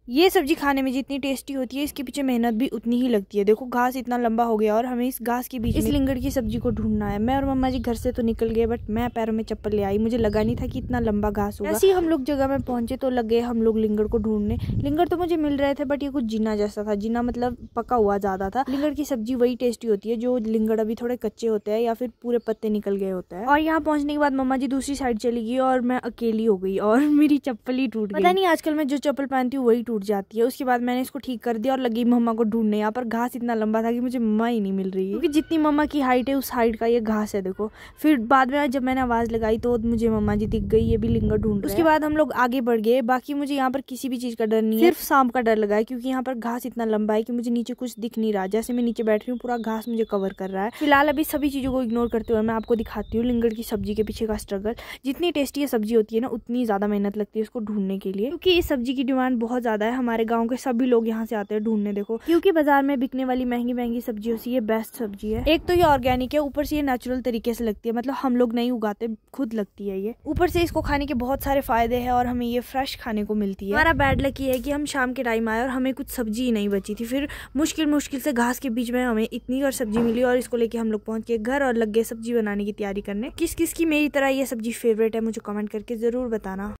ये सब्जी खाने में जितनी टेस्टी होती है इसके पीछे मेहनत भी उतनी ही लगती है। देखो घास इतना लंबा हो गया और हमें इस घास के बीच इस लिंगड़ की सब्जी को ढूंढना है। मैं और मम्मा जी घर से तो निकल गए बट मैं पैरों में चप्पल ले आई, मुझे लगा नहीं था कि इतना लंबा घास होगा। ऐसे ही हम लोग जगह में पहुंचे तो लग गए हम लोग लिंगड़ को ढूंढने। लिंगड़ तो मुझे मिल रहे थे बट ये कुछ जीना जैसा था, जीना मतलब पका हुआ ज्यादा था। लिंगड़ की सब्जी वही टेस्टी होती है जो लिंगड़ अभी थोड़े कच्चे होते हैं या फिर पूरे पत्ते निकल गए होते हैं। और यहाँ पहुंचने के बाद मम्मा जी दूसरी साइड चली गई और मैं अकेली हो गई और मेरी चप्पल ही टूट गई। पता नहीं आजकल मैं जो चप्पल पहनती हूँ वही टूट जाती है। उसके बाद मैंने इसको ठीक कर दिया और लगी मम्मा को ढूंढने। यहाँ पर घास इतना लंबा था कि मुझे मम्मा ही नहीं मिल रही है, क्योंकि जितनी मम्मा की हाइट है उस हाइट का ये घास है। देखो फिर बाद में जब मैंने आवाज लगाई तो मुझे मम्मा जी दिख गई, ये भी लिंगड़ ढूंढ रहे हैं। उसके बाद हम लोग आगे बढ़ गए। बाकी मुझे यहाँ पर किसी भी चीज का डर नहीं है, सिर्फ सांप का डर लगा है, क्योंकि यहाँ पर घास इतना लंबा है कि मुझे नीचे कुछ दिख नहीं रहा। जैसे मैं नीचे बैठ रही हूँ पूरा घास मुझे कवर कर रहा है। फिलहाल अभी सभी चीजों को इग्नोर करते हुए मैं आपको दिखाती हूँ लिंगड़ की सब्जी के पीछे का स्ट्रगल। जितनी टेस्टी ये सब्जी होती है ना उतनी ज्यादा मेहनत लगती है इसको ढूंढने के लिए, क्योंकि इस सब्जी की डिमांड बहुत ज्यादा है। हमारे गाँव के सभी लोग यहाँ से आते हैं ढूंढने। देखो क्योंकि बाजार में बिकने वाली महंगी महंगी सब्जियों से ये बेस्ट सब्जी है। एक तो ये ऑर्गेनिक है, ऊपर से ये नेचुरल तरीके से लगती है, मतलब हम लोग नहीं उगाते, खुद लगती है ये। ऊपर से इसको खाने के बहुत सारे फायदे हैं और हमें ये फ्रेश खाने को मिलती है। हमारा बैड लक ये है कि हम शाम के टाइम आए और हमें कुछ सब्जी ही नहीं बची थी। फिर मुश्किल से घास के बीच में हमें इतनी और सब्जी मिली और इसको लेके हम लोग पहुंच गए घर और लग गए सब्जी बनाने की तैयारी करने। किस किस की मेरी तरह ये सब्जी फेवरेट है मुझे कमेंट करके जरूर बताना।